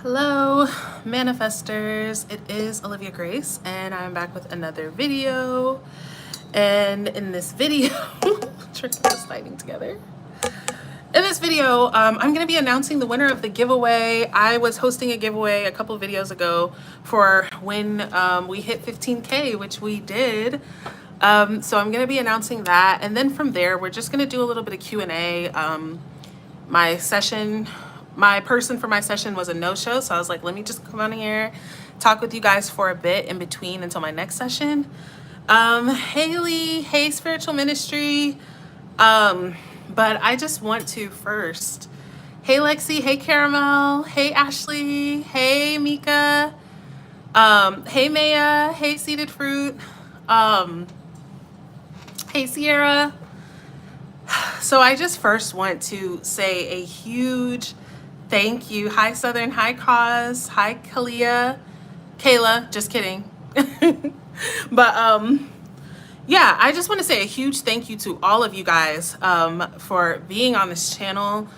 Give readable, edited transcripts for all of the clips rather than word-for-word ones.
Hello, manifestors. It is Olivia Grace, and I'm back with another video. And in this video, trick this lighting together. In this video, I'm going to be announcing the winner of the giveaway. I was hosting a giveaway a couple videos ago for when we hit 15K, which we did. So I'm going to be announcing that, and then from there, we're just going to do a little bit of Q&A. My person for my session was a no-show, so I was like, let me just come on here, talk with you guys for a bit in between until my next session. Haley, hey Spiritual Ministry. But I just want to first, hey Lexi, hey Caramel, hey Ashley, hey Mika, hey Maya, hey Seeded Fruit, hey Sierra. So I just first want to say a huge thank you. Hi Southern, hi Cause, hi Kayla, just kidding. But yeah, I just want to say a huge thank you to all of you guys for being on this channel,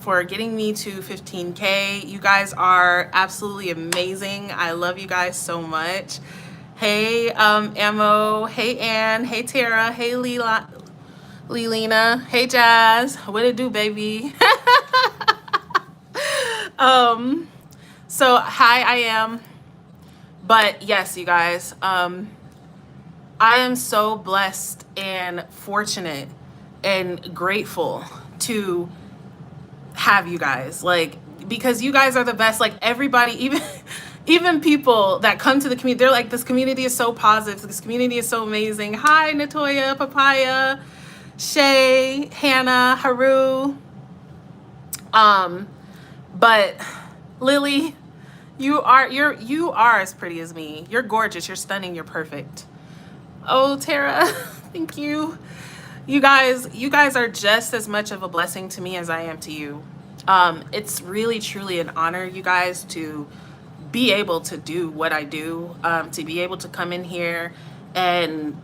for getting me to 15K. You guys are absolutely amazing. I love you guys so much. Hey Ammo, hey Ann, hey Tara, hey Lelina, hey Jazz, what it do, baby? So hi, I am. But yes, you guys, I am so blessed and fortunate and grateful to have you guys, like, because you guys are the best. Like, everybody, even people that come to the community, they're like, this community is so positive, this community is so amazing. Hi Natoya, Papaya, Shay, Hannah, Haru. But Lily, you are as pretty as me. You're gorgeous, you're stunning, you're perfect. Oh, Tara, thank you. You guys are just as much of a blessing to me as I am to you. It's really, truly an honor, you guys, to be able to do what I do, to be able to come in here and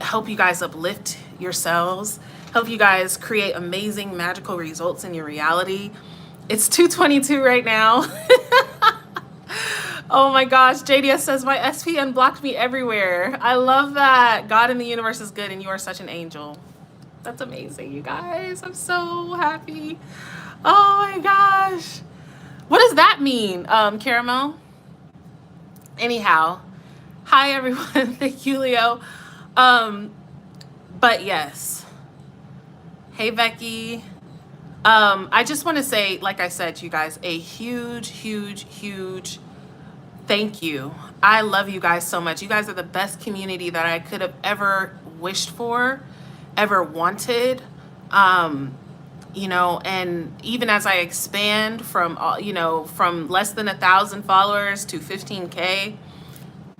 help you guys uplift yourselves, help you guys create amazing, magical results in your reality. It's 2:22 right now. Oh my gosh, JDS says my SP unblocked me everywhere. I love that. God in the universe is good and you are such an angel. That's amazing, you guys. I'm so happy. Oh my gosh. What does that mean, Caramel? Anyhow, hi everyone. Thank you, Leo. But yes. Hey Becky. I just want to say, like I said, you guys, a huge, huge, huge thank you. I love you guys so much. You guys are the best community that I could have ever wished for, ever wanted. You know, and even as I expand from, from less than 1,000 followers to 15K,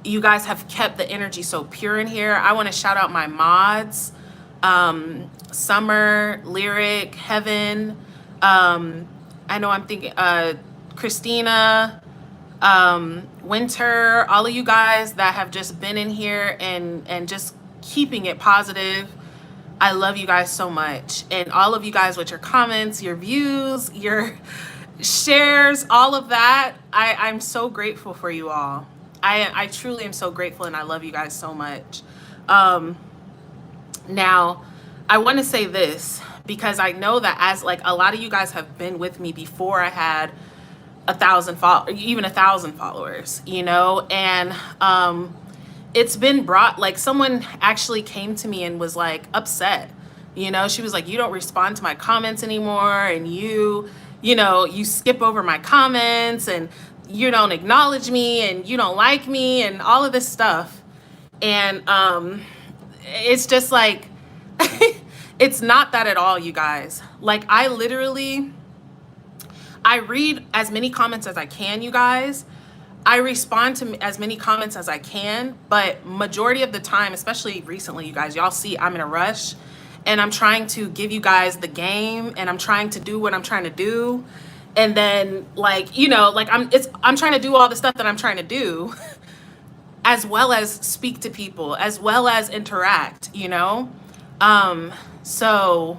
you guys have kept the energy so pure in here. I want to shout out my mods, Summer, Lyric, Heaven. I know I'm thinking Christina, Winter, all of you guys that have just been in here and just keeping it positive. I love you guys so much. And all of you guys with your comments, your views, your shares, all of that. I'm so grateful for you all. I truly am so grateful, and I love you guys so much. Now, I want to say this because I know that as like a lot of you guys have been with me before I had 1,000 followers, you know, and it's been brought, like, someone actually came to me and was like upset, you know. She was like, you don't respond to my comments anymore, and you skip over my comments, and you don't acknowledge me, and you don't like me, and all of this stuff. And it's just like it's not that at all, you guys. Like, I read as many comments as I can, you guys. I respond to as many comments as I can, but majority of the time, especially recently, you guys, y'all see I'm in a rush, and I'm trying to give you guys the game, and I'm trying to do what I'm trying to do. And then, like, you know, like I'm trying to do all the stuff that I'm trying to do, as well as speak to people, as well as interact, you know? So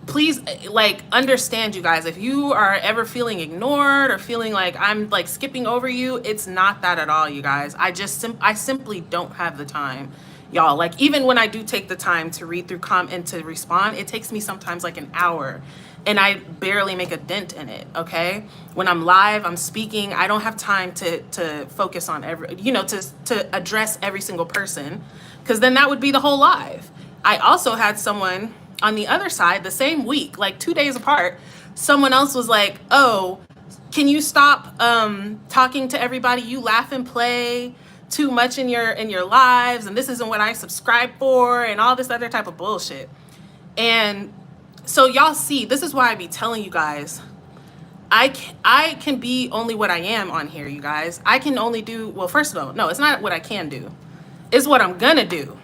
please, like, understand, you guys, if you are ever feeling ignored or feeling like I'm like skipping over you, it's not that at all, you guys. I simply don't have the time, y'all. Like, even when I do take the time to read through and to respond, it takes me sometimes like an hour, and I barely make a dent in it. Okay, when I'm live, I'm speaking, I don't have time to focus on to address every single person, because then that would be the whole live. I also had someone on the other side the same week, like 2 days apart. Someone else was like, oh, can you stop talking to everybody? You laugh and play too much in your lives, and this isn't what I subscribe for, and all this other type of bullshit. And so y'all see, this is why I be telling you guys, I can be only what I am on here, you guys. I can only do, well, first of all, no, it's not what I can do. It's what I'm gonna do,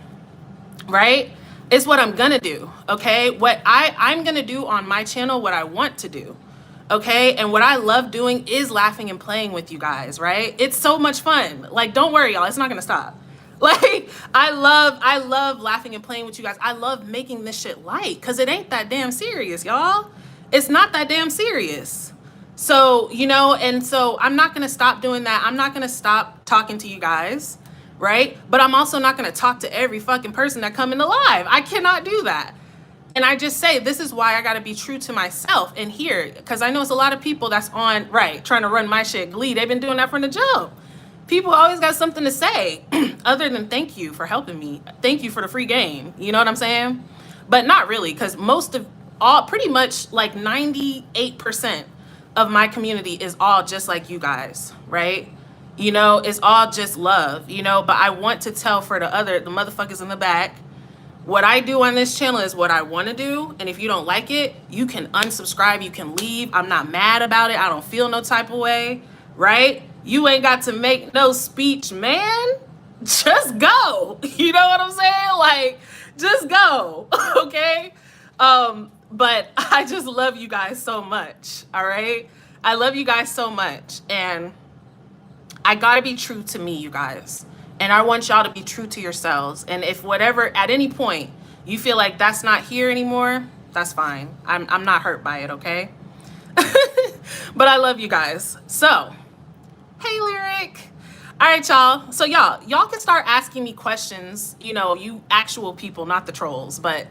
right? It's what I'm gonna do, okay? What I'm gonna do on my channel, what I want to do, okay? And what I love doing is laughing and playing with you guys, right? It's so much fun. Like, don't worry, y'all, it's not gonna stop. Like, I love laughing and playing with you guys. I love making this shit light, because it ain't that damn serious, y'all. It's not that damn serious. So, and so I'm not gonna stop doing that. I'm not gonna stop talking to you guys, right? But I'm also not going to talk to every fucking person that come in the live. I cannot do that. And I just say, this is why I got to be true to myself and here, because I know it's a lot of people that's on, right, trying to run my shit glee. They've been doing that from the jump. People always got something to say other than thank you for helping me. Thank you for the free game. You know what I'm saying? But not really, because pretty much like 98% of my community is all just like you guys, right? It's all just love, but I want to tell for the motherfuckers in the back, what I do on this channel is what I want to do. And if you don't like it, you can unsubscribe, you can leave. I'm not mad about it. I don't feel no type of way, right? You ain't got to make no speech, man. Just go. You know what I'm saying? Like, just go, okay? But I just love you guys so much, all right? I love you guys so much, and I gotta be true to me, you guys. And I want y'all to be true to yourselves. And if whatever, at any point, you feel like that's not here anymore, that's fine. I'm not hurt by it, okay? But I love you guys. So, hey, Lyric. All right, y'all. So y'all can start asking me questions, you actual people, not the trolls, but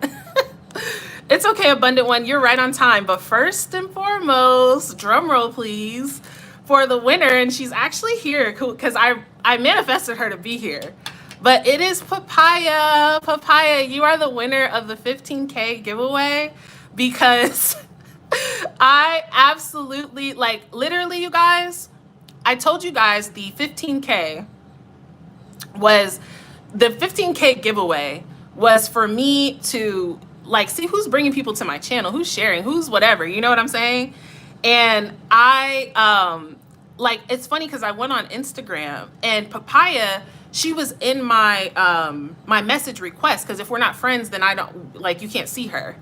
it's okay, Abundant One, you're right on time. But first and foremost, drum roll, please, for the winner. And she's actually here because I manifested her to be here. But it is Papaya. Papaya, you are the winner of the 15K giveaway, because I absolutely, like, literally, you guys, I told you guys the 15K giveaway was for me to, like, see who's bringing people to my channel, who's sharing, who's whatever, you know what I'm saying? And I, like, it's funny because I went on Instagram and Papaya, she was in my my message request, because if we're not friends, then I don't, like, you can't see her.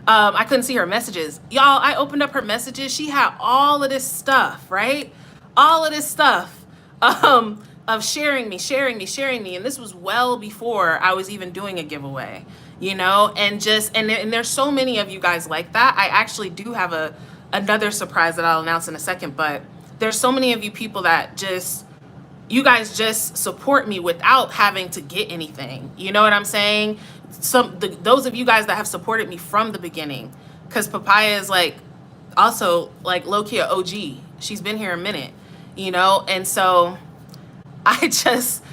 I couldn't see her messages. Y'all, I opened up her messages. She had all of this stuff, right? All of this stuff of sharing me. And this was well before I was even doing a giveaway, and there's so many of you guys like that. I actually do have another surprise that I'll announce in a second, but there's so many of you people that you guys just support me without having to get anything. You know what I'm saying? Those of you guys that have supported me from the beginning, because Papaya is like also like low-key a OG. She's been here a minute, and so I just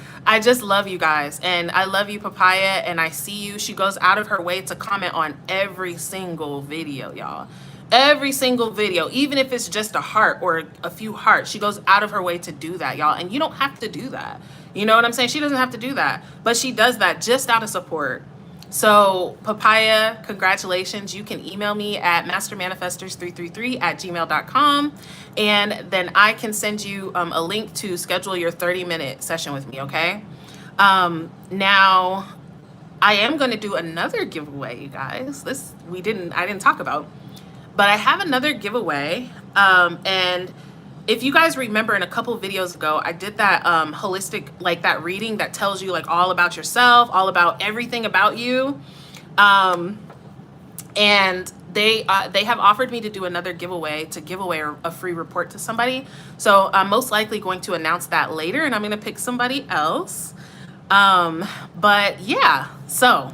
love you guys, and I love you, Papaya, and I see you. She goes out of her way to comment on every single video, y'all. Every single video, even if it's just a heart or a few hearts, she goes out of her way to do that, y'all. And you don't have to do that. You know what I'm saying? She doesn't have to do that, but she does that just out of support. So Papaya, congratulations. You can email me at mastermanifestors333@gmail.com, and then I can send you a link to schedule your 30-minute session with me, okay? Now, I am going to do another giveaway, you guys. I didn't talk about. But I have another giveaway, and if you guys remember, in a couple of videos ago, I did that holistic, like that reading that tells you like all about yourself, all about everything about you. And they have offered me to do another giveaway, to give away a free report to somebody. So I'm most likely going to announce that later, and I'm going to pick somebody else. But yeah, so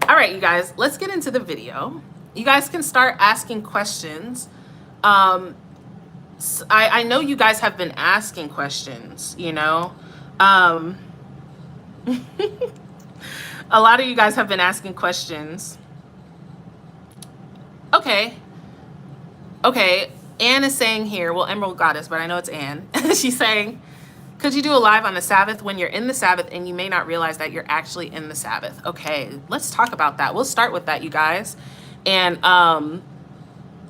all right, you guys, let's get into the video. You guys can start asking questions. I know you guys have been asking questions, you know. A lot of you guys have been asking questions. Okay. Anne is saying here, well, Emerald Goddess, but I know it's Anne. She's saying, could you do a live on the Sabbath when you're in the Sabbath and you may not realize that you're actually in the Sabbath? Okay, let's talk about that. We'll start with that, you guys. And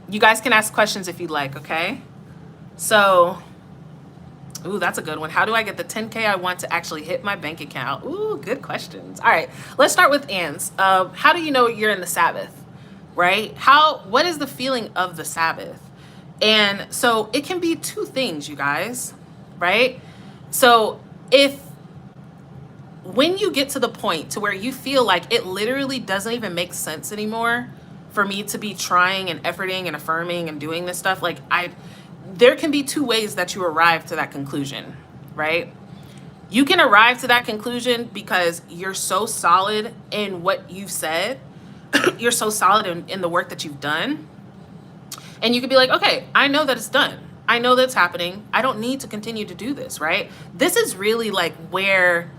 you guys can ask questions if you'd like, okay? So, ooh, that's a good one. How do I get the 10K I want to actually hit my bank account? Ooh, good questions. All right, let's start with Anne's. How do you know you're in the Sabbath? Right? What is the feeling of the Sabbath? And so it can be two things, you guys, right? So when you get to the point to where you feel like it literally doesn't even make sense anymore for me to be trying and efforting and affirming and doing this stuff, like there can be two ways that you arrive to that conclusion, right? You can arrive to that conclusion because you're so solid in what you've said. You're so solid in the work that you've done. And you could be like, okay, I know that it's done. I know that's happening. I don't need to continue to do this, right? This is really like where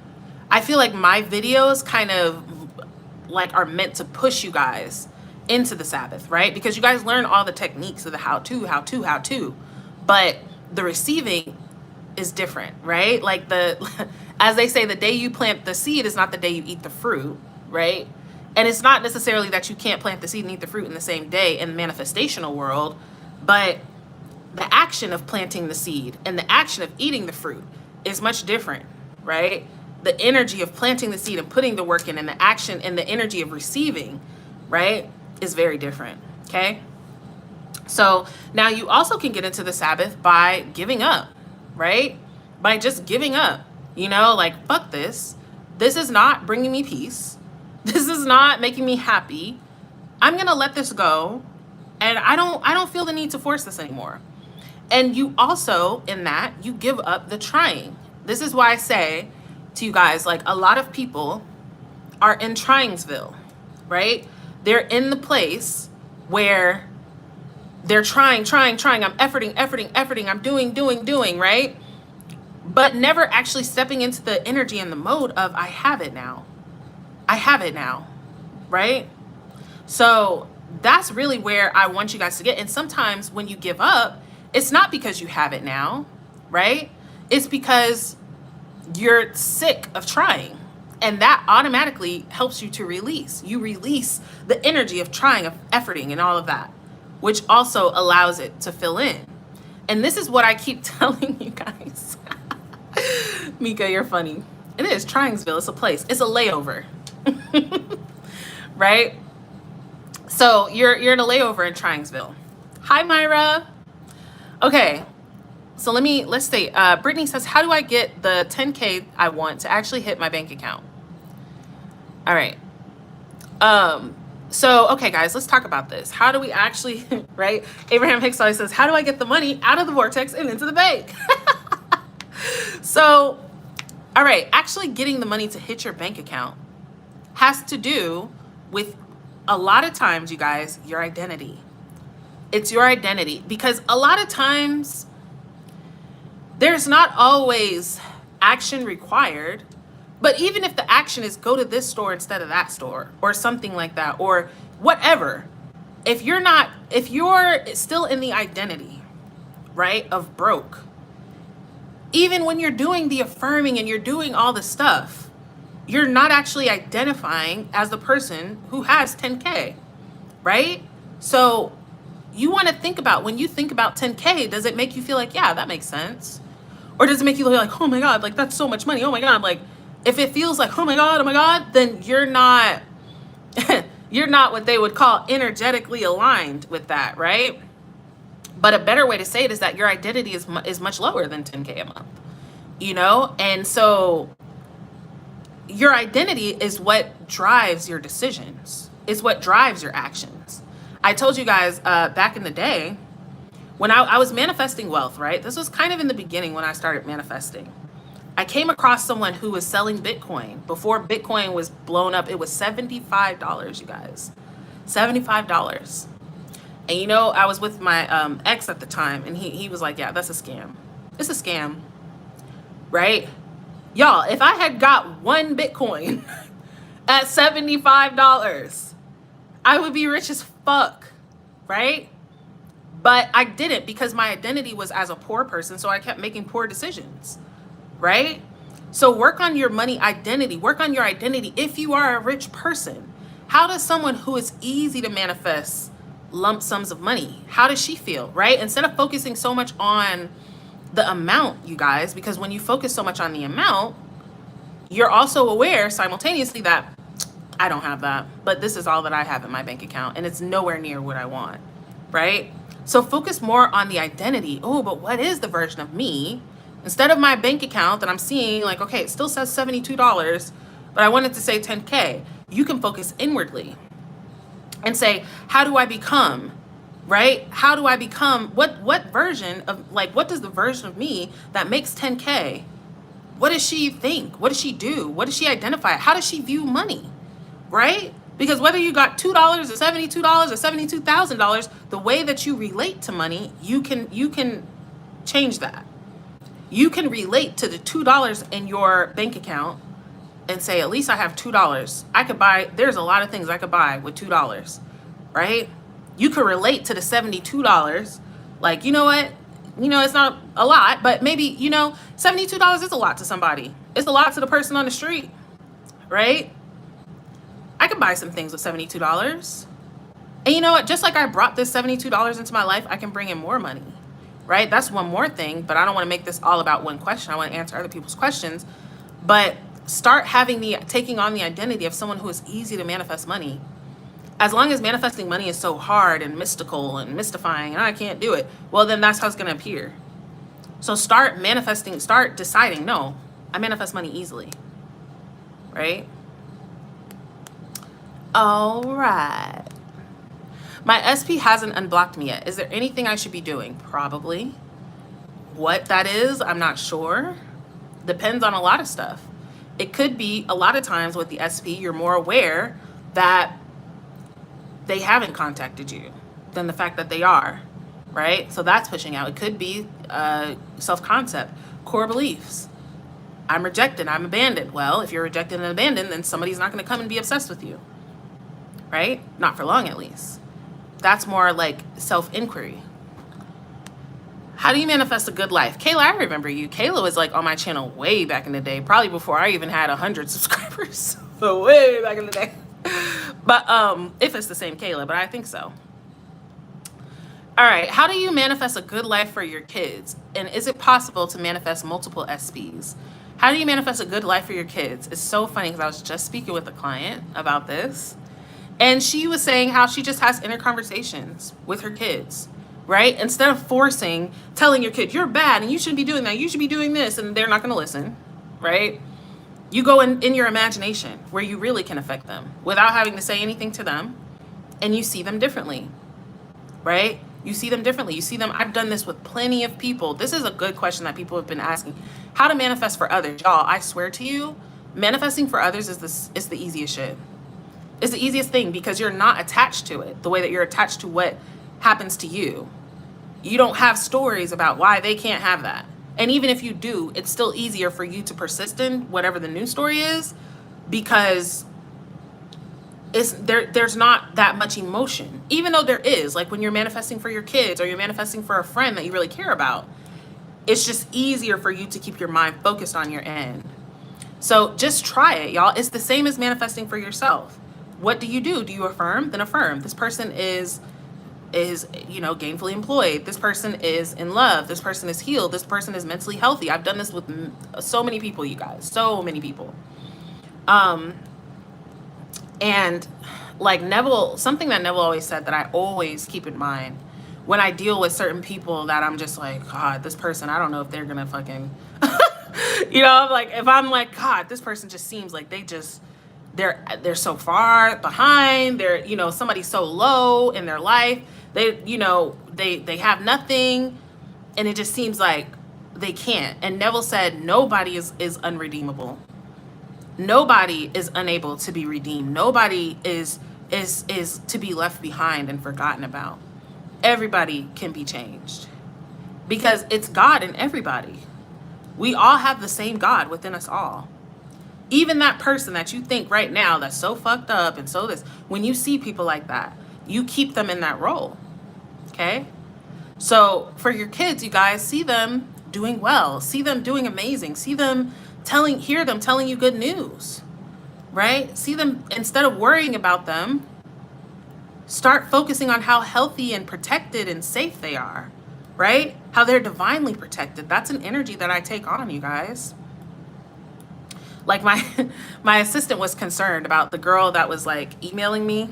I feel like my videos kind of like are meant to push you guys into the Sabbath, right? Because you guys learn all the techniques of the how to, but the receiving is different, right? Like as they say, the day you plant the seed is not the day you eat the fruit, right? And it's not necessarily that you can't plant the seed and eat the fruit in the same day in the manifestational world, but the action of planting the seed and the action of eating the fruit is much different, right? The energy of planting the seed and putting the work in, and the action and the energy of receiving, right, is very different, okay? So now you also can get into the Sabbath by giving up, right? By just giving up, you know, like, fuck this. This is not bringing me peace. This is not making me happy. I'm going to let this go. And I don't feel the need to force this anymore. And you also, in that, you give up the trying. This is why I say to you guys, like, a lot of people are in Tryingsville, right? They're in the place where they're trying. I'm efforting. I'm doing, right? But never actually stepping into the energy and the mode of, I have it now, right? So that's really where I want you guys to get. And sometimes when you give up, it's not because you have it now, right? It's because you're sick of trying. And that automatically helps you to release. You release the energy of trying, of efforting and all of that, which also allows it to fill in. And this is what I keep telling you guys. Mika, you're funny. It is Tryingsville. It's a place. It's a layover. Right? So you're in a layover in Tryingsville. Hi, Myra. Okay. So let's say, Brittany says, how do I get the 10K I want to actually hit my bank account? All right. So, okay, guys, let's talk about this. How do we actually, right? Abraham Hicks always says, how do I get the money out of the vortex and into the bank? So, all right, actually getting the money to hit your bank account has to do with, a lot of times, you guys, your identity. It's your identity, because a lot of times there's not always action required, but even if the action is go to this store instead of that store or something like that, or whatever, if you're still in the identity, right, of broke, even when you're doing the affirming and you're doing all the stuff, you're not actually identifying as the person who has 10K, right? So you want to think about, when you think about 10K, does it make you feel like, yeah, that makes sense? Or does it make you feel like, oh my God, like that's so much money. Oh my God. Like if it feels like, oh my God, then you're not, you're not what they would call energetically aligned with that, right? But a better way to say it is that your identity is much lower than 10K a month, you know? And so your identity is what drives your decisions. It's what drives your actions. I told you guys back in the day when I was manifesting wealth, right? This was kind of in the beginning when I started manifesting. I came across someone who was selling Bitcoin. Before Bitcoin was blown up, it was $75, you guys. $75. And you know, I was with my ex at the time, and he was like, yeah, that's a scam. It's a scam, right? Y'all, if I had got one Bitcoin at $75, I would be rich as fuck, right? But I didn't, because my identity was as a poor person, so I kept making poor decisions, right? So work on your money identity. Work on your identity if you are a rich person. How does someone who is easy to manifest lump sums of money, how does she feel, right? Instead of focusing so much on the amount, you guys, because when you focus so much on the amount, you're also aware simultaneously that I don't have that, but this is all that I have in my bank account, and it's nowhere near what I want, right? So focus more on the identity. Oh, but what is the version of me? Instead of my bank account that I'm seeing, like, okay, it still says $72, but I want it to say 10K. You can focus inwardly and say, how do I become, right? How do I become, what version of, like, what does the version of me that makes 10K, what does she think? What does she do? What does she identify? How does she view money, right? Because whether you got $2 or $72 or $72,000, the way that you relate to money, you can change that. You can relate to the $2 in your bank account and say, at least I have $2. I could buy, there's a lot of things I could buy with $2, right? You could relate to the $72. Like, you know what? You know, it's not a lot, but maybe, you know, $72 is a lot to somebody. It's a lot to the person on the street, right? I could buy some things with $72. And you know what? Just like I brought this $72 into my life, I can bring in more money, right? That's one more thing, but I don't want to make this all about one question. I want to answer other people's questions, but start taking on the identity of someone who is easy to manifest money. As long as manifesting money is so hard and mystical and mystifying and I can't do it, well, then that's how it's going to appear. So start manifesting, start deciding, no, I manifest money easily, right? All right. My SP hasn't unblocked me yet. Is there anything I should be doing? Probably. What that is, I'm not sure. Depends on a lot of stuff. It could be a lot of times with the SP, you're more aware that they haven't contacted you than the fact that they are, right? So that's pushing out. It could be self-concept, core beliefs. I'm rejected, I'm abandoned. Well, if you're rejected and abandoned, then somebody's not going to come and be obsessed with you, right? Not for long, at least. That's more like self-inquiry. How do you manifest a good life? Kayla, I remember you. Kayla was like on my channel way back in the day, probably before I even had 100 subscribers. So way back in the day. But if it's the same Kayla, but I think so. All right, how do you manifest a good life for your kids? And is it possible to manifest multiple SPs? How do you manifest a good life for your kids? It's so funny because I was just speaking with a client about this. And she was saying how she just has inner conversations with her kids, right? Instead of telling your kid, you're bad and you shouldn't be doing that, you should be doing this, and they're not going to listen, right? You go in your imagination where you really can affect them without having to say anything to them, and you see them differently, right? You see them differently. You see them. I've done this with plenty of people. This is a good question that people have been asking. How to manifest for others. Y'all, I swear to you, manifesting for others is the easiest shit. It's the easiest thing because you're not attached to it the way that you're attached to what happens to you. You don't have stories about why they can't have that. And even if you do, it's still easier for you to persist in whatever the new story is because there's not that much emotion. Even though there is, like when you're manifesting for your kids or you're manifesting for a friend that you really care about, it's just easier for you to keep your mind focused on your end. So just try it, y'all. It's the same as manifesting for yourself. What do? Do you affirm? Then affirm. This person is gainfully employed. This person is in love. This person is healed. This person is mentally healthy. I've done this with so many people, you guys. So many people. And like Neville, something that Neville always said that I always keep in mind when I deal with certain people that I'm just like, God, this person, I don't know if they're gonna fucking, I'm like, if I'm like, God, this person just seems like they just they're so far behind. They're, somebody's so low in their life. They have nothing, and it just seems like they can't. And Neville said nobody is unredeemable. Nobody is unable to be redeemed. Nobody is to be left behind and forgotten about. Everybody can be changed because it's God in everybody. We all have the same God within us all. Even that person that you think right now that's so fucked up and so this, when you see people like that, you keep them in that role. Okay? So for your kids, you guys, see them doing well, see them doing amazing, hear them telling you good news, right? See them, instead of worrying about them, start focusing on how healthy and protected and safe they are, right? How they're divinely protected. That's an energy that I take on, you guys. Like my assistant was concerned about the girl that was like emailing me,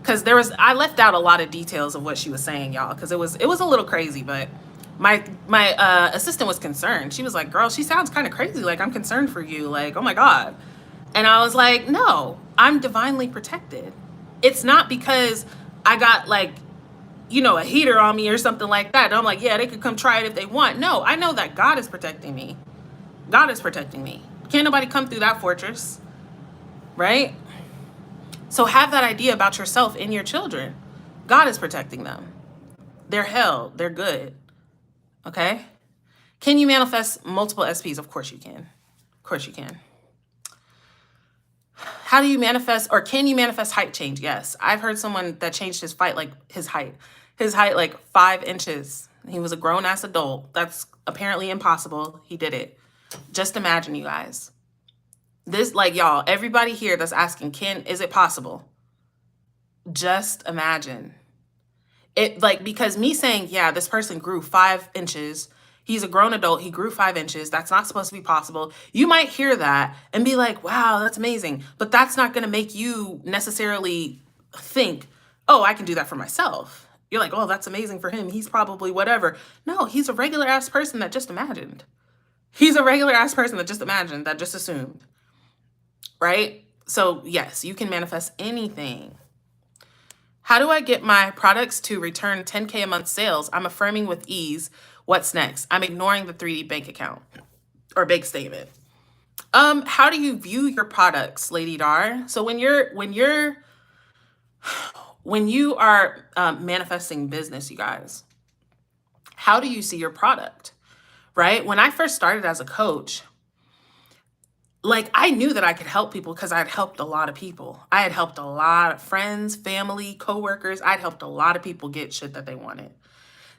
because I left out a lot of details of what she was saying, y'all, because it was a little crazy. But my assistant was concerned. She was like, "Girl, she sounds kind of crazy. Like, I'm concerned for you. Like, oh my God." And I was like, "No, I'm divinely protected. It's not because I got like, a heater on me or something like that. And I'm like, yeah, they could come try it if they want. No, I know that God is protecting me. God is protecting me. Can't nobody come through that fortress, right? So have that idea about yourself and your children. God is protecting them. They're held. They're good. Okay? Can you manifest multiple SPs? Of course you can. Of course you can. How do you manifest, or can you manifest height change? Yes. I've heard someone that changed his height like 5 inches. He was a grown-ass adult. That's apparently impossible. He did it. Just imagine, you guys. This, like, y'all, everybody here that's asking, is it possible? Just imagine. It, like, because me saying, yeah, this person grew 5 inches. He's a grown adult. He grew 5 inches. That's not supposed to be possible. You might hear that and be like, wow, that's amazing. But that's not going to make you necessarily think, oh, I can do that for myself. You're like, oh, that's amazing for him. He's probably whatever. No, he's a regular ass person that just imagined. He's a regular ass person that just imagined, that just assumed. Right? So yes, you can manifest anything. How do I get my products to return 10K a month sales? I'm affirming with ease. What's next? I'm ignoring the 3D bank account or bank statement. How do you view your products, Lady Dar? So when you are manifesting business, you guys, how do you see your product? Right? When I first started as a coach, like, I knew that I could help people because I had helped a lot of people. I had helped a lot of friends, family, coworkers. I'd helped a lot of people get shit that they wanted.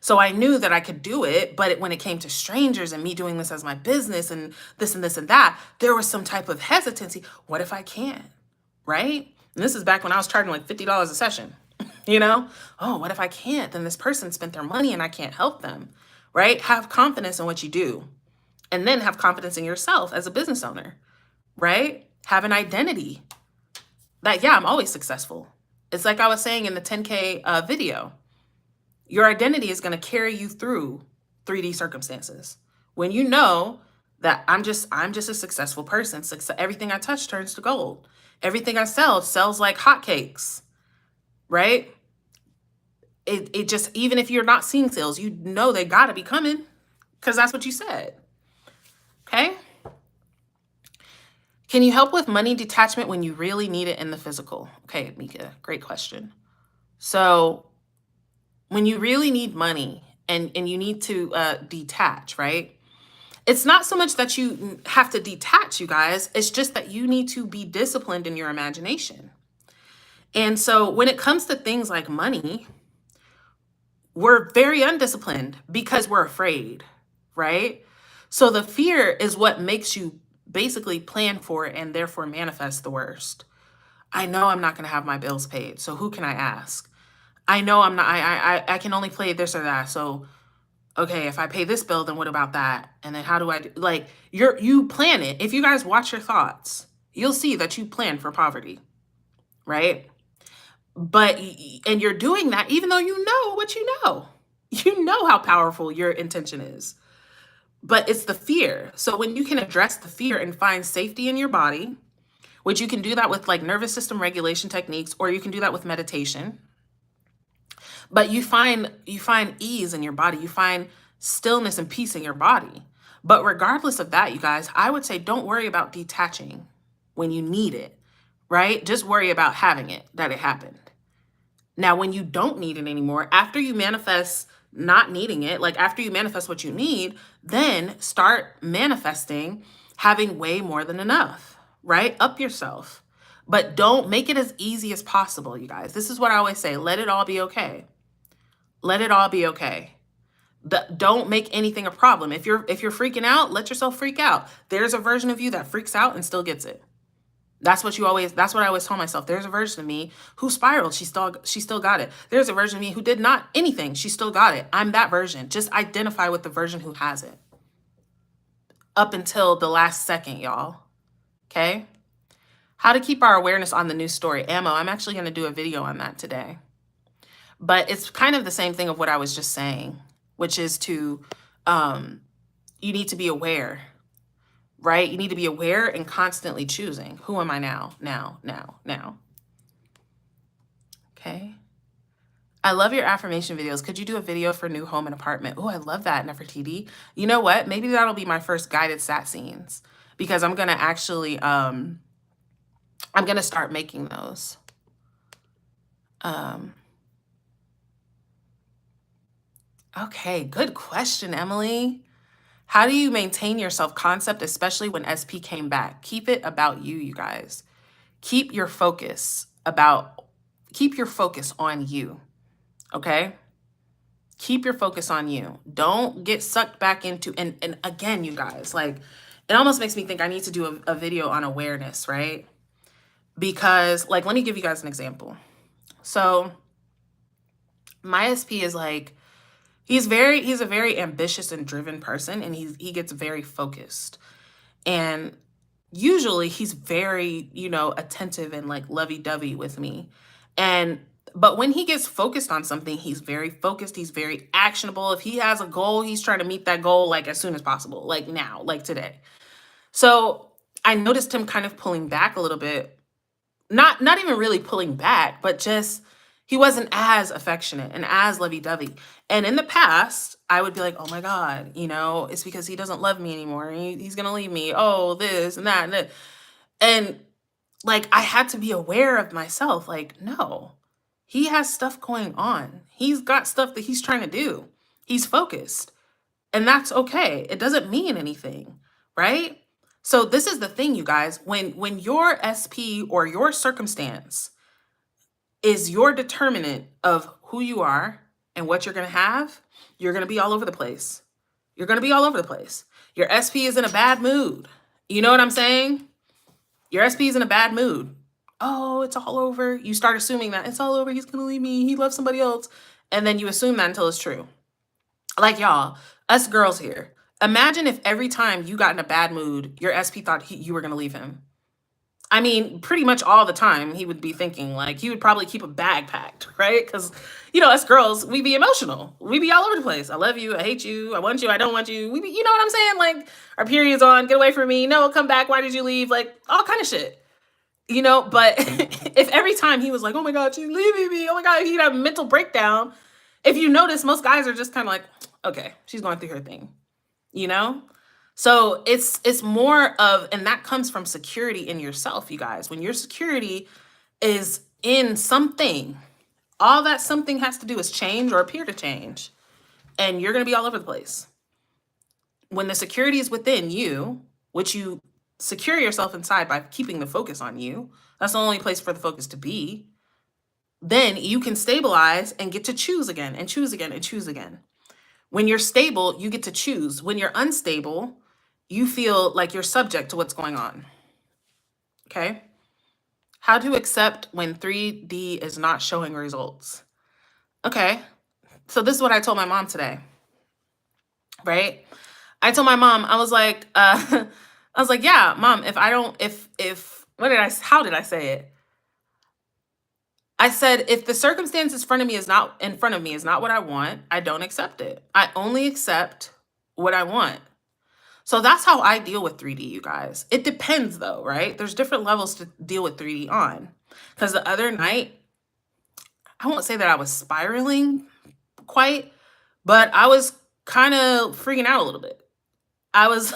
So I knew that I could do it, but when it came to strangers and me doing this as my business and this and this and that, there was some type of hesitancy. What if I can't? Right? And this is back when I was charging like $50 a session. Oh, what if I can't? Then this person spent their money and I can't help them. Right? Have confidence in what you do. And then have confidence in yourself as a business owner. Right? Have an identity that, yeah, I'm always successful. It's like I was saying in the 10K video. Your identity is going to carry you through 3D circumstances. When you know that I'm just a successful person. Everything I touch turns to gold. Everything I sell sells like hotcakes. Right? It just, even if you're not seeing sales, you know they got to be coming because that's what you said. Okay? Can you help with money detachment when you really need it in the physical? Okay, Mika, great question. So when you really need money and you need to detach, right? It's not so much that you have to detach, you guys. It's just that you need to be disciplined in your imagination. And so when it comes to things like money, we're very undisciplined because we're afraid, right? So the fear is what makes you basically plan for it and therefore manifest the worst. I know I'm not going to have my bills paid, so who can I ask? I know I'm not, I can only pay this or that. So, okay, if I pay this bill, then what about that? And then how do I do, like, you plan it. If you guys watch your thoughts, you'll see that you plan for poverty, right? But, and you're doing that even though you know what you know how powerful your intention is, but it's the fear. So when you can address the fear and find safety in your body, which you can do that with like nervous system regulation techniques, or you can do that with meditation. But you find ease in your body. You find stillness and peace in your body. But regardless of that, you guys, I would say don't worry about detaching when you need it, right? Just worry about having it, that it happened. Now, when you don't need it anymore, after you manifest not needing it, like after you manifest what you need, then start manifesting having way more than enough, right? Up yourself. But don't make it as easy as possible, you guys. This is what I always say. Let it all be okay. Let it all be okay. Don't make anything a problem. If you're freaking out, let yourself freak out. There's a version of you that freaks out and still gets it. That's what I always tell myself. There's a version of me who spiraled. She still got it. There's a version of me who did not anything. She still got it. I'm that version. Just identify with the version who has it. Up until the last second, y'all. Okay? How to keep our awareness on the news story. Ammo, I'm actually going to do a video on that today. But it's kind of the same thing of what I was just saying, which is to, you need to be aware, right? You need to be aware and constantly choosing. Who am I now? Now. Okay. I love your affirmation videos. Could you do a video for new home and apartment? Oh, I love that, Nefertiti. You know what? Maybe that'll be my first guided sat scenes, because I'm going to actually, I'm going to start making those. Okay, good question, Emily. How do you maintain your self-concept, especially when SP came back? Keep it about you, you guys. Keep your focus on you, okay? Keep your focus on you. Don't get sucked back into, and again, you guys, like, it almost makes me think I need to do a video on awareness, right? Because, like, let me give you guys an example. So, my SP is like, he's a very ambitious and driven person, and he gets very focused. And usually he's very, attentive and like lovey-dovey with me. But when he gets focused on something, he's very focused, he's very actionable. If he has a goal, he's trying to meet that goal like as soon as possible, like now, like today. So I noticed him kind of pulling back a little bit. Not even really pulling back, but just he wasn't as affectionate and as lovey-dovey. And in the past, I would be like, oh my God, it's because he doesn't love me anymore. He's going to leave me. Oh, this and that. And that. And like, I had to be aware of myself. Like, no, he has stuff going on. He's got stuff that he's trying to do. He's focused. And that's okay. It doesn't mean anything, right? So this is the thing, you guys. When your SP or your circumstance is your determinant of who you are and what you're going to have, you're going to be all over the place. You're going to be all over the place. Your SP is in a bad mood. You know what I'm saying? Your SP is in a bad mood. Oh, it's all over. You start assuming that it's all over. He's going to leave me. He loves somebody else. And then you assume that until it's true. Like, y'all, us girls here, imagine if every time you got in a bad mood, your SP thought you were going to leave him. I mean, pretty much all the time he would be thinking, like, he would probably keep a bag packed, right? Because, us girls, we be emotional. We be all over the place. I love you. I hate you. I want you. I don't want you. We be, you know what I'm saying? Like, our period's on. Get away from me. No, come back. Why did you leave? Like, all kind of shit. But if every time he was like, oh my God, she's leaving me. Oh my God, he'd have a mental breakdown. If you notice, most guys are just kind of like, okay, she's going through her thing, So it's more of, and that comes from security in yourself, you guys. When your security is in something, all that something has to do is change or appear to change. And you're going to be all over the place. When the security is within you, which you secure yourself inside by keeping the focus on you, that's the only place for the focus to be, then you can stabilize and get to choose again and choose again and choose again. When you're stable, you get to choose. When you're unstable, you feel like you're subject to what's going on. Okay? How to accept when 3D is not showing results. Okay. So this is what I told my mom today. Right? I told my mom, I was like, yeah, Mom, how did I say it? I said, if the circumstance in front of me is not what I want, I don't accept it. I only accept what I want. So that's how I deal with 3D, you guys. It depends though, right? There's different levels to deal with 3D on. Because the other night, I won't say that I was spiraling quite, but I was kind of freaking out a little bit. I was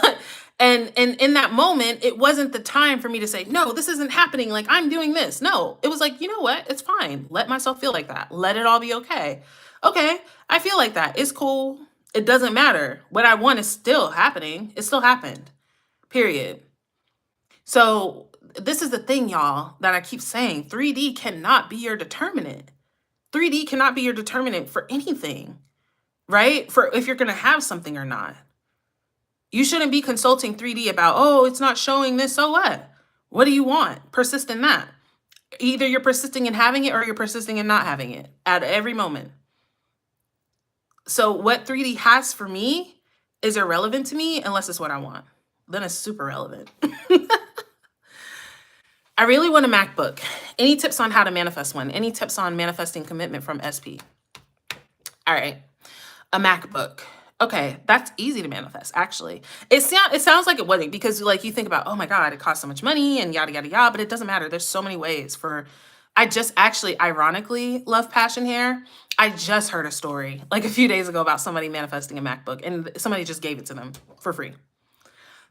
and in that moment, it wasn't the time for me to say, "No, this isn't happening. Like I'm doing this." No, it was like, "You know what? It's fine. Let myself feel like that. Let it all be okay." Okay, I feel like that. It's cool. It doesn't matter. What I want is still happening. It still happened. Period. So, this is the thing, y'all, that I keep saying. 3D cannot be your determinant. 3D cannot be your determinant for anything, right? For if you're going to have something or not. You shouldn't be consulting 3D about, oh, it's not showing this. So what? What do you want? Persist in that. Either you're persisting in having it or you're persisting in not having it at every moment. So what 3D has for me is irrelevant to me unless it's what I want. Then it's super relevant. I really want a MacBook. Any tips on how to manifest one? Any tips on manifesting commitment from SP? All right, a MacBook. Okay, that's easy to manifest, actually. It sounds like it wasn't because like you think about, oh my God, it costs so much money and yada, yada, yada, but it doesn't matter. There's so many ways I just actually ironically love passion hair. I just heard a story like a few days ago about somebody manifesting a MacBook and somebody just gave it to them for free.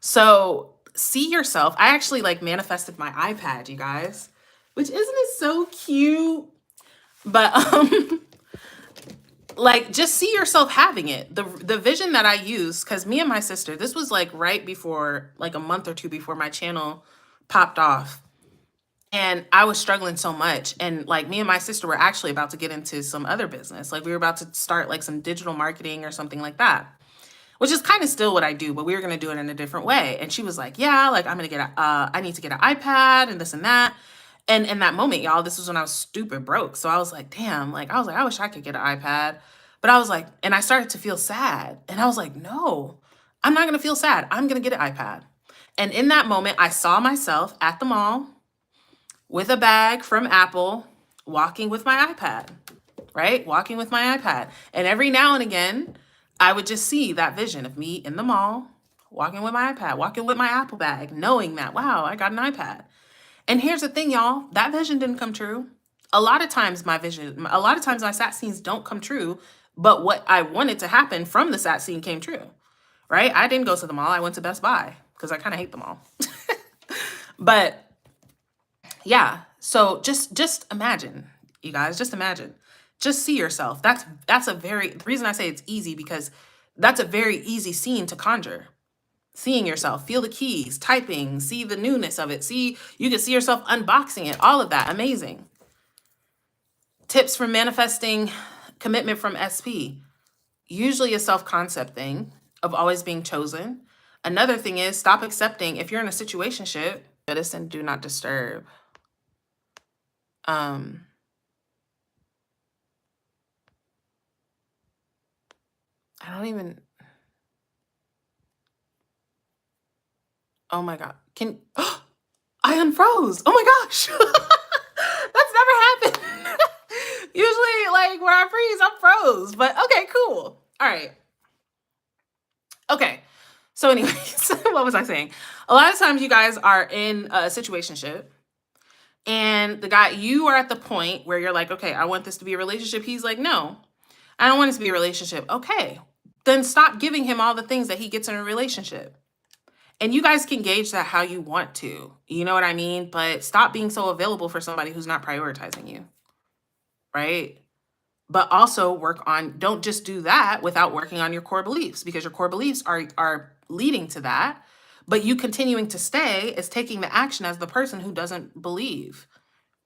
So see yourself. I actually like manifested my iPad, you guys, which isn't it so cute? But like just see yourself having it. The vision that I use, because me and my sister, this was like right before, like a month or two before my channel popped off. And I was struggling so much. And like me and my sister were actually about to get into some other business. Like we were about to start like some digital marketing or something like that, which is kind of still what I do, but we were going to do it in a different way. And she was like, yeah, like I'm going to get I need to get an iPad and this and that. And in that moment, y'all, this was when I was stupid broke. So I was like, damn, like, I wish I could get an iPad. But I was like, and I started to feel sad. And I was like, no, I'm not going to feel sad. I'm going to get an iPad. And in that moment, I saw myself at the mall with a bag from Apple, walking with my iPad, right? Walking with my iPad. And every now and again, I would just see that vision of me in the mall, walking with my iPad, walking with my Apple bag, knowing that, wow, I got an iPad. And here's the thing, y'all, that vision didn't come true. A lot of times my SAT scenes don't come true, but what I wanted to happen from the SAT scene came true, right? I didn't go to the mall. I went to Best Buy because I kind of hate the mall. But yeah, so just imagine, you guys, just imagine. Just see yourself. The reason I say it's easy because that's a very easy scene to conjure. Seeing yourself, feel the keys, typing, see the newness of it. You can see yourself unboxing it, all of that. Amazing. Tips for manifesting commitment from SP. Usually a self-concept thing of always being chosen. Another thing is stop accepting if you're in a situationship, notice and do not disturb. I don't even, oh my God. I unfroze. Oh my gosh. That's never happened. Usually, like when I freeze, I'm froze. But okay, cool. All right. Okay. So, anyways, what was I saying? A lot of times, you guys are in a situationship, and you are at the point where you're like, okay, I want this to be a relationship. He's like, no, I don't want it to be a relationship. Okay. Then stop giving him all the things that he gets in a relationship. And you guys can gauge that how you want to. You know what I mean? But stop being so available for somebody who's not prioritizing you. Right? But also don't just do that without working on your core beliefs, because your core beliefs are leading to that. But you continuing to stay is taking the action as the person who doesn't believe.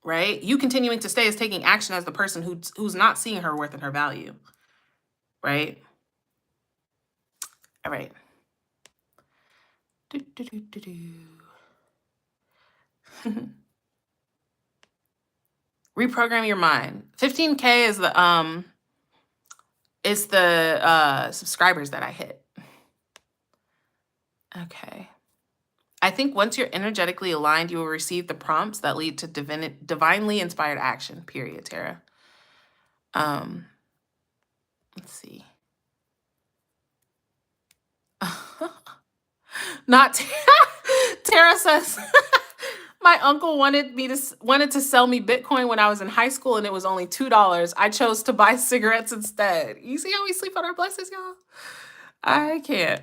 Right? You continuing to stay is taking action as the person who's not seeing her worth and her value. Right? All right. Reprogram your mind. 15K is the subscribers that I hit. Okay. I think once you're energetically aligned, you will receive the prompts that lead to divinely inspired action. Period, Tara. Let's see. Not Tara says, my uncle wanted to sell me Bitcoin when I was in high school and it was only $2. I chose to buy cigarettes instead. You see how we sleep on our blessings, y'all? I can't.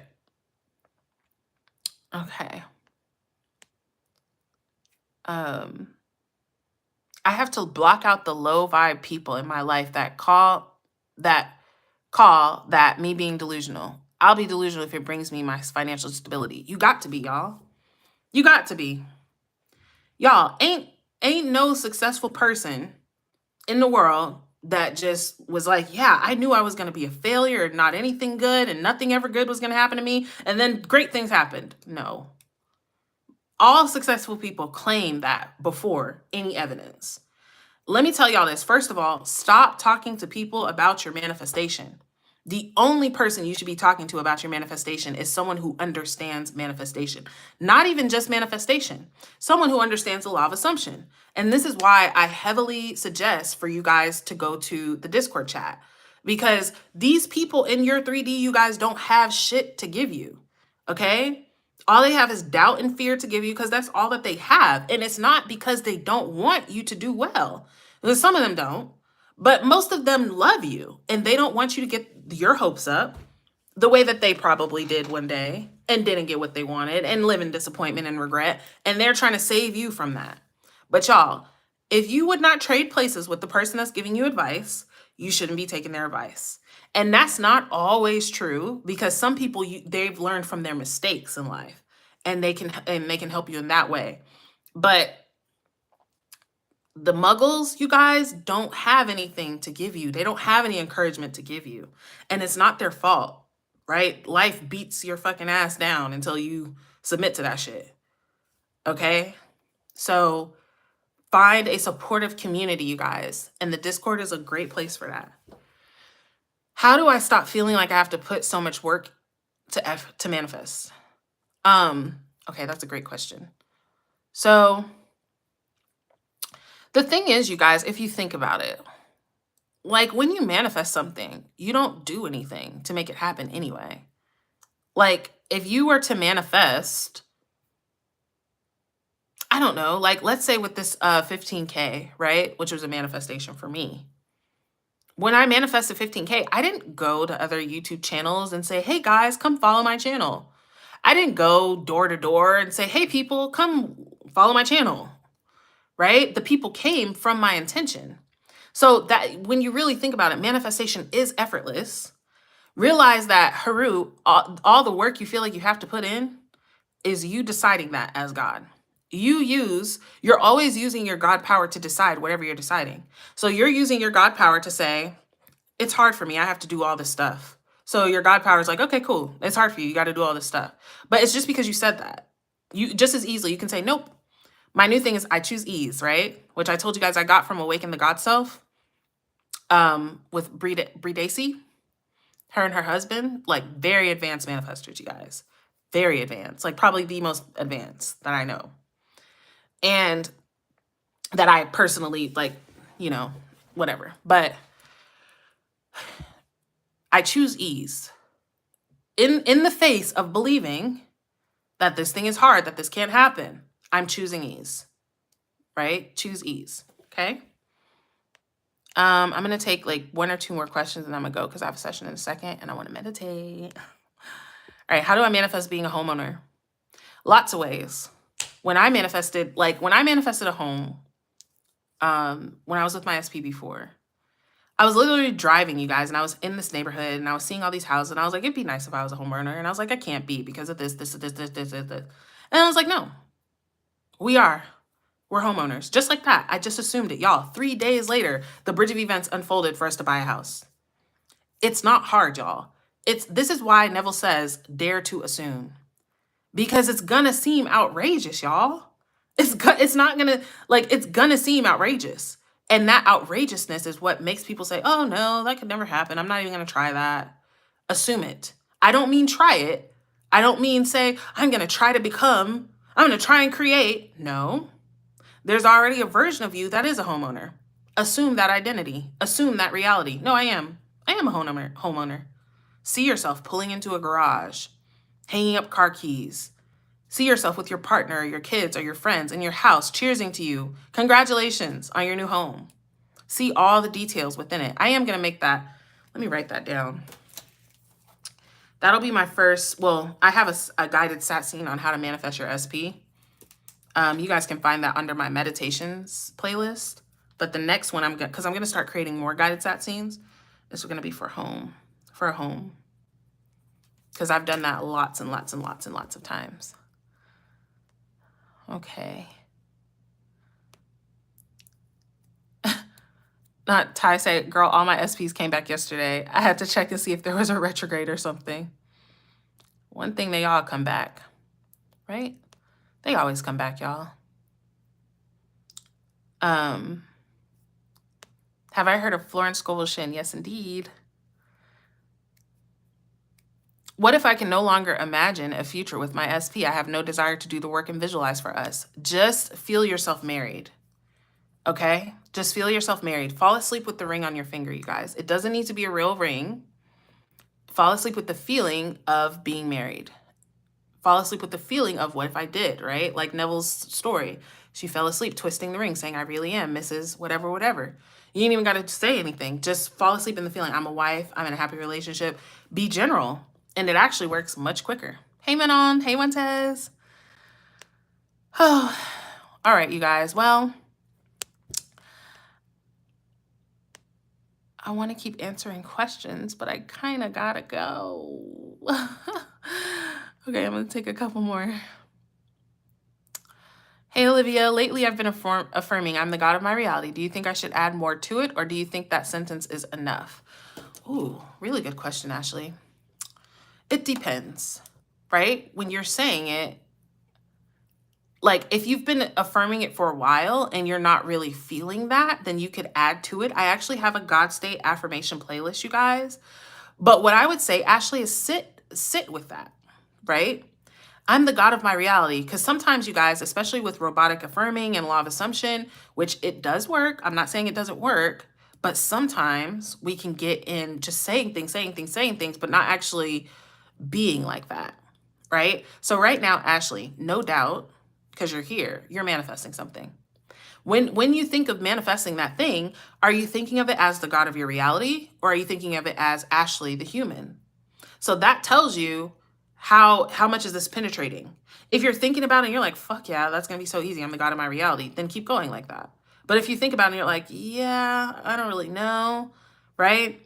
Okay. I have to block out the low vibe people in my life that call that me being delusional. I'll be delusional if it brings me my financial stability. You got to be, y'all. You got to be. Y'all, ain't no successful person in the world that just was like, yeah, I knew I was going to be a failure and not anything good and nothing ever good was going to happen to me. And then great things happened. No. All successful people claim that before any evidence. Let me tell y'all this. First of all, stop talking to people about your manifestation. The only person you should be talking to about your manifestation is someone who understands manifestation. Not even just manifestation, someone who understands the law of assumption. And this is why I heavily suggest for you guys to go to the Discord chat, because these people in your 3D, you guys don't have shit to give you, okay? All they have is doubt and fear to give you because that's all that they have. And it's not because they don't want you to do well. Because some of them don't. But most of them love you and they don't want you to get your hopes up the way that they probably did one day and didn't get what they wanted and live in disappointment and regret. And they're trying to save you from that. But y'all, if you would not trade places with the person that's giving you advice, you shouldn't be taking their advice. And that's not always true because some people, they've learned from their mistakes in life and they can help you in that way. But the muggles, you guys, don't have anything to give you. They don't have any encouragement to give you. And it's not their fault, right? Life beats your fucking ass down until you submit to that shit. Okay? So find a supportive community, you guys. And the Discord is a great place for that. How do I stop feeling like I have to put so much work to manifest? Okay, that's a great question. So the thing is, you guys, if you think about it, like when you manifest something, you don't do anything to make it happen anyway. Like if you were to manifest, I don't know, like let's say with this 15K, right? Which was a manifestation for me. When I manifested 15K, I didn't go to other YouTube channels and say, hey guys, come follow my channel. I didn't go door to door and say, hey people, come follow my channel. Right? The people came from my intention. So that when you really think about it, manifestation is effortless. Realize that, Haru, all the work you feel like you have to put in is you deciding that as God. You're always using your God power to decide whatever you're deciding. So you're using your God power to say, it's hard for me. I have to do all this stuff. So your God power is like, okay, cool. It's hard for you. You got to do all this stuff. But it's just because you said that. You just as easily, you can say, nope. My new thing is I choose ease, right? Which I told you guys I got from Awaken the God Self with Brie Dacey, her and her husband, like very advanced manifestors, you guys. Very advanced, like probably the most advanced that I know. And that I personally like, you know, whatever. But I choose ease. In the face of believing that this thing is hard, that this can't happen, I'm choosing ease, right? Choose ease, okay? I'm going to take like one or two more questions and I'm going to go because I have a session in a second and I want to meditate. All right, how do I manifest being a homeowner? Lots of ways. When I manifested a home, when I was with my SP before, I was literally driving, you guys, and I was in this neighborhood and I was seeing all these houses and I was like, it'd be nice if I was a homeowner. And I was like, I can't be because of this. And I was like, no. We're homeowners. Just like that. I just assumed it. Y'all, 3 days later, the bridge of events unfolded for us to buy a house. It's not hard, y'all. This is why Neville says, dare to assume. Because it's gonna seem outrageous, y'all. It's gonna seem outrageous. And that outrageousness is what makes people say, oh no, that could never happen. I'm not even gonna try that. Assume it. I don't mean try it. I don't mean say, I'm gonna try and create. No, there's already a version of you that is a homeowner. Assume that identity. Assume that reality. No, I am a homeowner. See yourself pulling into a garage, hanging up car keys, See yourself with your partner or your kids or your friends in your house cheersing to you. Congratulations on your new home. See all the details within it. I am going to make that. Let me write that down. That'll be my first. Well, I have a guided sat scene on how to manifest your SP. You guys can find that under my meditations playlist. But the next one, because I'm going to start creating more guided sat scenes. This is going to be for a home. Because I've done that lots and lots and lots and lots of times. Okay. Not Ty say, girl, all my SPs came back yesterday. I had to check and see if there was a retrograde or something. One thing, they all come back, right? They always come back, y'all. Have I heard of Florence Scovel Shinn? Yes, indeed. What if I can no longer imagine a future with my SP? I have no desire to do the work and visualize for us. Just feel yourself married. Okay? Just feel yourself married. Fall asleep with the ring on your finger, you guys. It doesn't need to be a real ring. Fall asleep with the feeling of being married. Fall asleep with the feeling of what if I did, right? Like Neville's story. She fell asleep twisting the ring saying, I really am Mrs. whatever, whatever. You ain't even got to say anything. Just fall asleep in the feeling. I'm a wife. I'm in a happy relationship. Be general. And it actually works much quicker. Hey, Manon. Hey, Montez. Oh, all right, you guys. Well, I want to keep answering questions, but I kind of got to go. Okay, I'm going to take a couple more. Hey, Olivia. Lately, I've been affirming I'm the God of my reality. Do you think I should add more to it, or do you think that sentence is enough? Ooh, really good question, Ashley. It depends, right? When you're saying it, like if you've been affirming it for a while and you're not really feeling that, then you could add to it. I actually have a God State affirmation playlist, you guys. But what I would say, Ashley, is sit with that, right? I'm the God of my reality. Because sometimes, you guys, especially with robotic affirming and law of assumption, which it does work. I'm not saying it doesn't work, but sometimes we can get in just saying things, but not actually being like that, right? So right now, Ashley, no doubt, because you're here, you're manifesting something. When you think of manifesting that thing, are you thinking of it as the God of your reality, or are you thinking of it as Ashley, the human? So that tells you how much is this penetrating. If you're thinking about it and you're like, fuck yeah, that's going to be so easy. I'm the God of my reality. Then keep going like that. But if you think about it and you're like, yeah, I don't really know, right?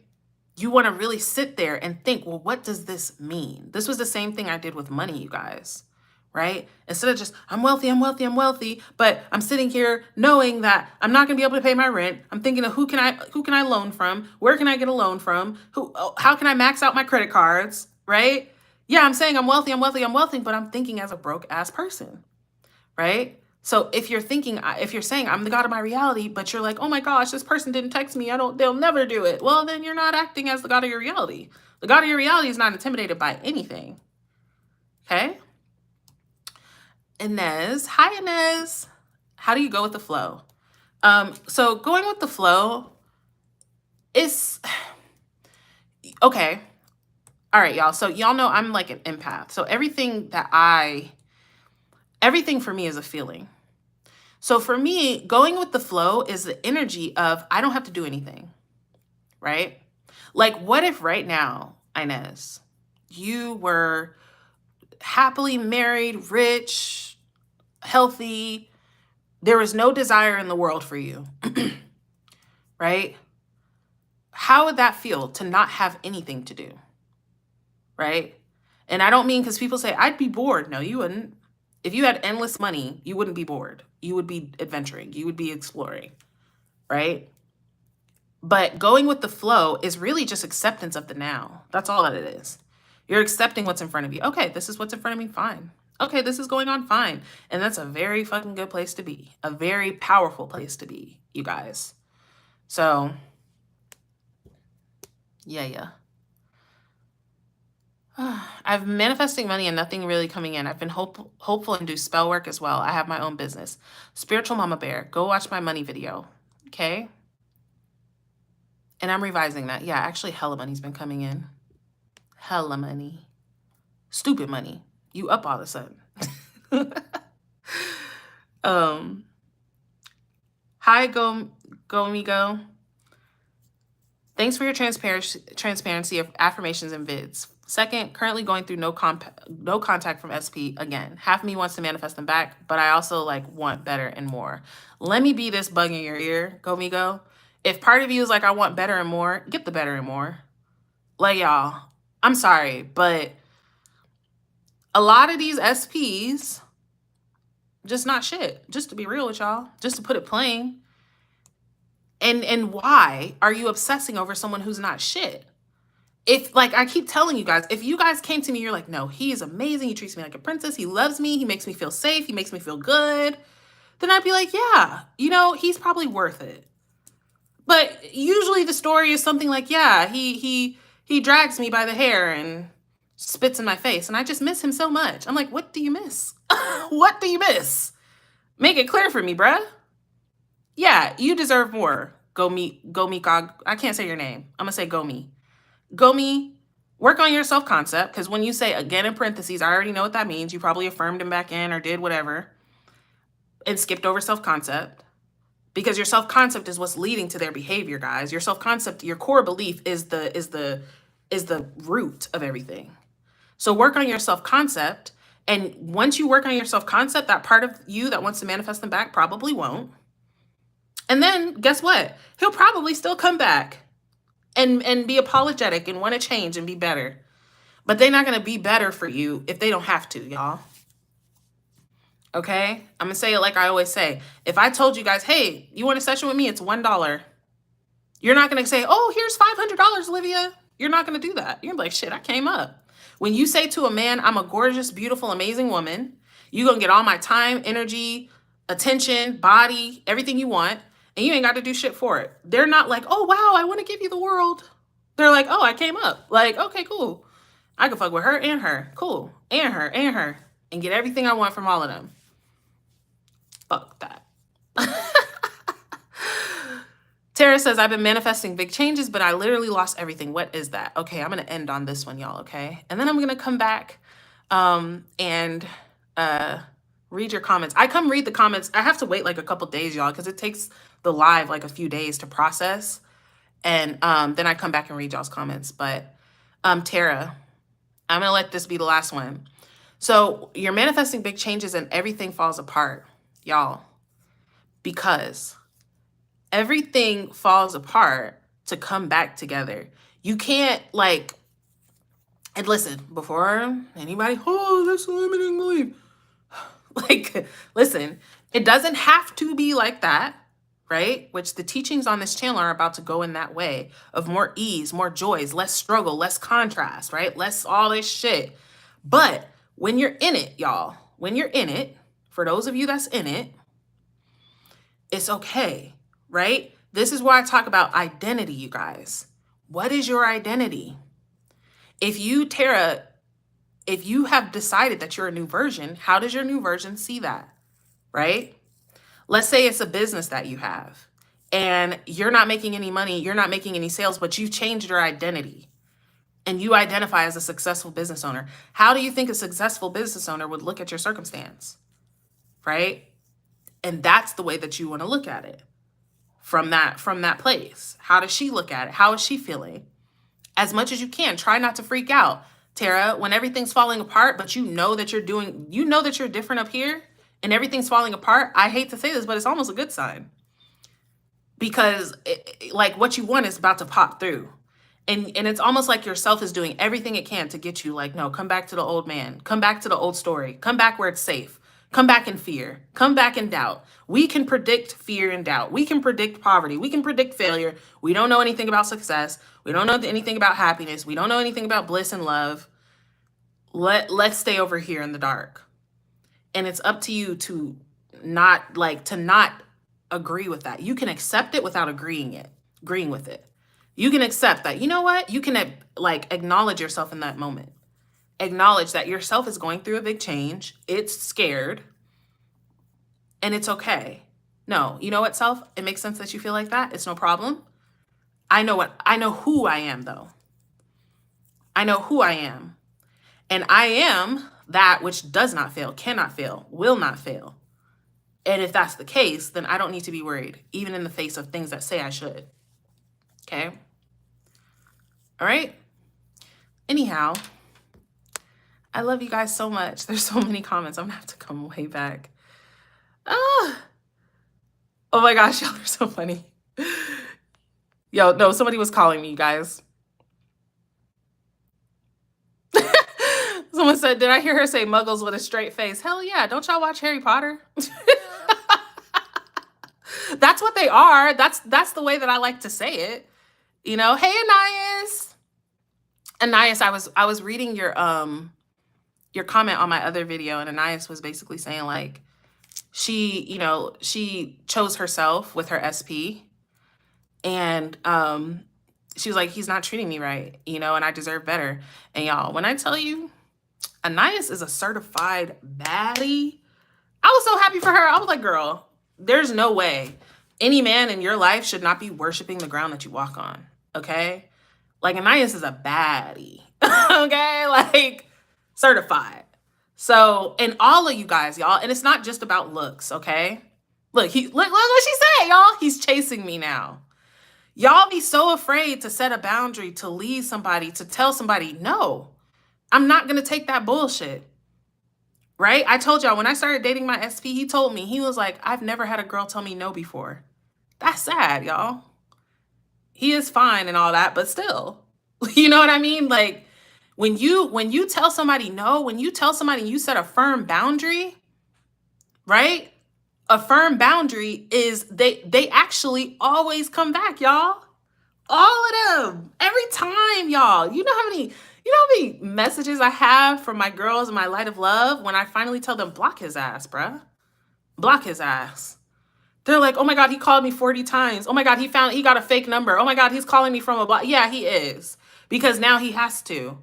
You want to really sit there and think, well, what does this mean? This was the same thing I did with money, you guys, right? Instead of just, I'm wealthy, but I'm sitting here knowing that I'm not going to be able to pay my rent. I'm thinking of who can I loan from? Where can I get a loan from? How can I max out my credit cards, right? Yeah, I'm saying I'm wealthy, but I'm thinking as a broke ass person, right? So if you're saying I'm the God of my reality, but you're like, oh my gosh, this person didn't text me. They'll never do it. Well, then you're not acting as the God of your reality. The God of your reality is not intimidated by anything. Okay? Inez. Hi, Inez. How do you go with the flow? So going with the flow is okay. All right, y'all. So y'all know I'm like an empath. So everything for me is a feeling. So for me, going with the flow is the energy of I don't have to do anything, right? Like what if right now, Inez, you were happily married, rich, healthy, there was no desire in the world for you, right? How would that feel to not have anything to do, right? And I don't mean because people say, I'd be bored. No, you wouldn't. If you had endless money, you wouldn't be bored. You would be adventuring. You would be exploring, right? But going with the flow is really just acceptance of the now. That's all that it is. You're accepting what's in front of you. Okay, this is what's in front of me. Fine. Okay, this is going on. Fine. And that's a very fucking good place to be. A very powerful place to be, you guys. So, yeah. I've been manifesting money and nothing really coming in. I've been hopeful and do spell work as well. I have my own business. Spiritual Mama Bear. Go watch my money video. Okay? And I'm revising that. Yeah, actually, hella money's been coming in. Hella money. Stupid money. You up all of a sudden. um, Hi, Go Amigo. Thanks for your transparency of affirmations and vids. Second, currently going through no contact from SP again. Half of me wants to manifest them back, but I also like want better and more. Let me be this bug in your ear, Go Migo. If part of you is like, I want better and more, get the better and more. Like, y'all, I'm sorry, but a lot of these SPs, just not shit. Just to be real with y'all, just to put it plain. And why are you obsessing over someone who's not shit? If, like, I keep telling you guys, if you guys came to me, you're like, no, he is amazing. He treats me like a princess. He loves me. He makes me feel safe. He makes me feel good. Then I'd be like, yeah, you know, he's probably worth it. But usually the story is something like, yeah, he drags me by the hair and spits in my face. And I just miss him so much. I'm like, what do you miss? What do you miss? Make it clear for me, bruh. Yeah, you deserve more. Go me, I can't say your name. I'm gonna say Go me. Go me, work on your self-concept, because when you say again in parentheses, I already know what that means. You probably affirmed him back in or did whatever and skipped over self-concept, because your self-concept is what's leading to their behavior, guys. Your self-concept, your core belief is the root of everything. So work on your self-concept, and once you work on your self-concept, that part of you that wants to manifest them back probably won't. And then guess what? He'll probably still come back and be apologetic and want to change and be better. But they're not going to be better for you if they don't have to, y'all. Okay? I'm going to say it like I always say. If I told you guys, hey, you want a session with me? It's $1. You're not going to say, oh, here's $500, Olivia. You're not going to do that. You're going to be like, shit, I came up. When you say to a man, I'm a gorgeous, beautiful, amazing woman, you're going to get all my time, energy, attention, body, everything you want, and you ain't got to do shit for it. They're not like, oh, wow, I want to give you the world. They're like, oh, I came up. Like, okay, cool. I can fuck with her and her. Cool. And her and her. And get everything I want from all of them. Fuck that. Tara says, I've been manifesting big changes, but I literally lost everything. What is that? Okay, I'm going to end on this one, y'all, okay? And then I'm going to come back and read your comments. I come read the comments. I have to wait like a couple days, y'all, because it takes the live like a few days to process. And then I come back and read y'all's comments. But Tara, I'm going to let this be the last one. So you're manifesting big changes and everything falls apart, y'all, because everything falls apart to come back together. You can't like, and listen, before anybody, oh, that's limiting belief. Like, listen, it doesn't have to be like that, right? Which the teachings on this channel are about to go in that way of more ease, more joys, less struggle, less contrast, right? Less all this shit. But when you're in it, y'all, when you're in it, for those of you that's in it, it's okay, right? This is why I talk about identity, you guys. What is your identity? If you, Tara, if you have decided that you're a new version, how does your new version see that, right? Let's say it's a business that you have and you're not making any money, you're not making any sales, but you've changed your identity and you identify as a successful business owner. How do you think a successful business owner would look at your circumstance, right? And that's the way that you want to look at it from that place. How does she look at it? How is she feeling? As much as you can, try not to freak out. Tara, when everything's falling apart, but you know that you're different up here and everything's falling apart, I hate to say this, but it's almost a good sign. Because like what you want is about to pop through. And it's almost like yourself is doing everything it can to get you like, no, come back to the old man. Come back to the old story. Come back where it's safe. Come back in fear. Come back in doubt. We can predict fear and doubt. We can predict poverty. We can predict failure. We don't know anything about success. We don't know anything about happiness. We don't know anything about bliss and love. Let's stay over here in the dark. And it's up to you to not agree with that. You can accept it without agreeing with it. You can accept that. You know what? You can like acknowledge yourself in that moment. Acknowledge that yourself is going through a big change. It's scared. And it's okay. No, you know what, self? It makes sense that you feel like that. It's no problem. I know who I am, though. I know who I am. And I am that which does not fail, cannot fail, will not fail. And if that's the case, then I don't need to be worried, even in the face of things that say I should. Okay? All right? Anyhow, I love you guys so much. There's so many comments. I'm gonna have to come way back. Oh my gosh, y'all are so funny. Yo, no, somebody was calling me, you guys. Someone said, did I hear her say muggles with a straight face? Hell yeah. Don't y'all watch Harry Potter? That's what they are. That's the way that I like to say it. You know, hey, Anais. Anais, I was reading your comment on my other video, and Anais was basically saying, like, she chose herself with her SP, and she was like, he's not treating me right, and I deserve better. And y'all, when I tell you, Anais is a certified baddie. I was so happy for her. I was like, girl, there's no way any man in your life should not be worshiping the ground that you walk on, okay? Like, Anais is a baddie, okay? Like, certified. So, and all of you guys, y'all, and it's not just about looks, okay? Look what she said, y'all. He's chasing me now. Y'all be so afraid to set a boundary, to leave somebody, to tell somebody, no, I'm not going to take that bullshit, right? I told y'all when I started dating my SP, he told me, he was like, I've never had a girl tell me no before. That's sad, y'all. He is fine and all that, but still, you know what I mean? Like, when you tell somebody no, when you tell somebody you set a firm boundary, right? A firm boundary is they actually always come back, y'all. All of them. Every time, y'all. You know how many messages I have from my girls in my light of love when I finally tell them, block his ass, bruh. Block his ass. They're like, oh my God, he called me 40 times. Oh my God, he got a fake number. Oh my God, he's calling me from a block. Yeah, he is. Because now he has to.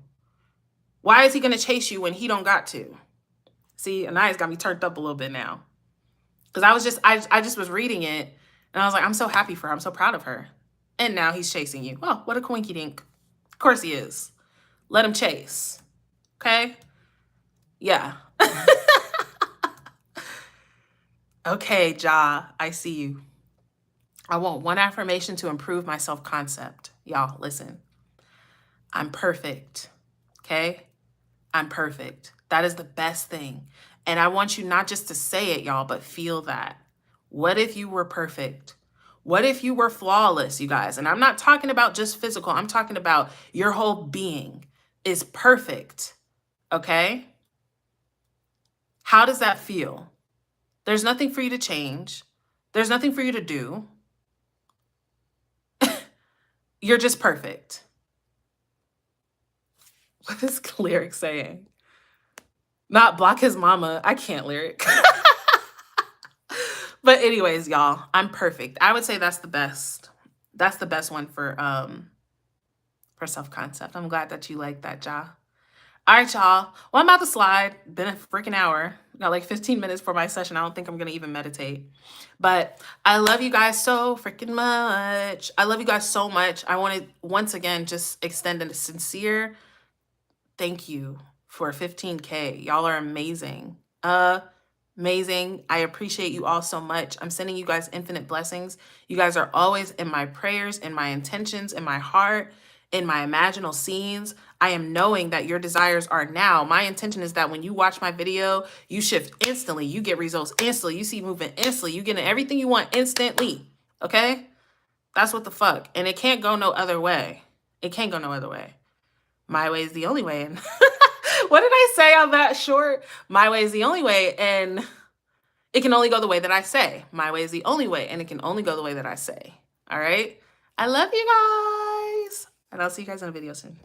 Why is he going to chase you when he don't got to? See, Anaya's got me turned up a little bit now. Because I just was reading it, and I was like, I'm so happy for her. I'm so proud of her. And now he's chasing you. Oh, what a coinky dink. Of course he is. Let him chase. Okay? Yeah. Okay, Ja, I see you. I want one affirmation to improve my self-concept. Y'all, listen. I'm perfect. Okay? I'm perfect. That is the best thing. And I want you not just to say it, y'all, but feel that. What if you were perfect? What if you were flawless, you guys? And I'm not talking about just physical. I'm talking about your whole being is perfect. Okay? How does that feel? There's nothing for you to change. There's nothing for you to do. You're just perfect. What is the lyric saying? Not block his mama. I can't lyric. But anyways, y'all, I'm perfect. I would say that's the best. That's the best one for self-concept. I'm glad that you like that, Ja. All right, y'all. Well, I'm about to slide. Been a freaking hour. Got like 15 minutes for my session. I don't think I'm going to even meditate. But I love you guys so freaking much. I love you guys so much. I want to, once again, just extend a sincere thank you for 15K. Y'all are amazing. Amazing. I appreciate you all so much. I'm sending you guys infinite blessings. You guys are always in my prayers, in my intentions, in my heart, in my imaginal scenes. I am knowing that your desires are now. My intention is that when you watch my video, you shift instantly. You get results instantly. You see movement instantly. You get everything you want instantly. Okay? That's what the fuck. And it can't go no other way. It can't go no other way. My way is the only way. And what did I say on that short? My way is the only way, and it can only go the way that I say. My way is the only way, and it can only go the way that I say. All right? I love you guys. And I'll see you guys in a video soon.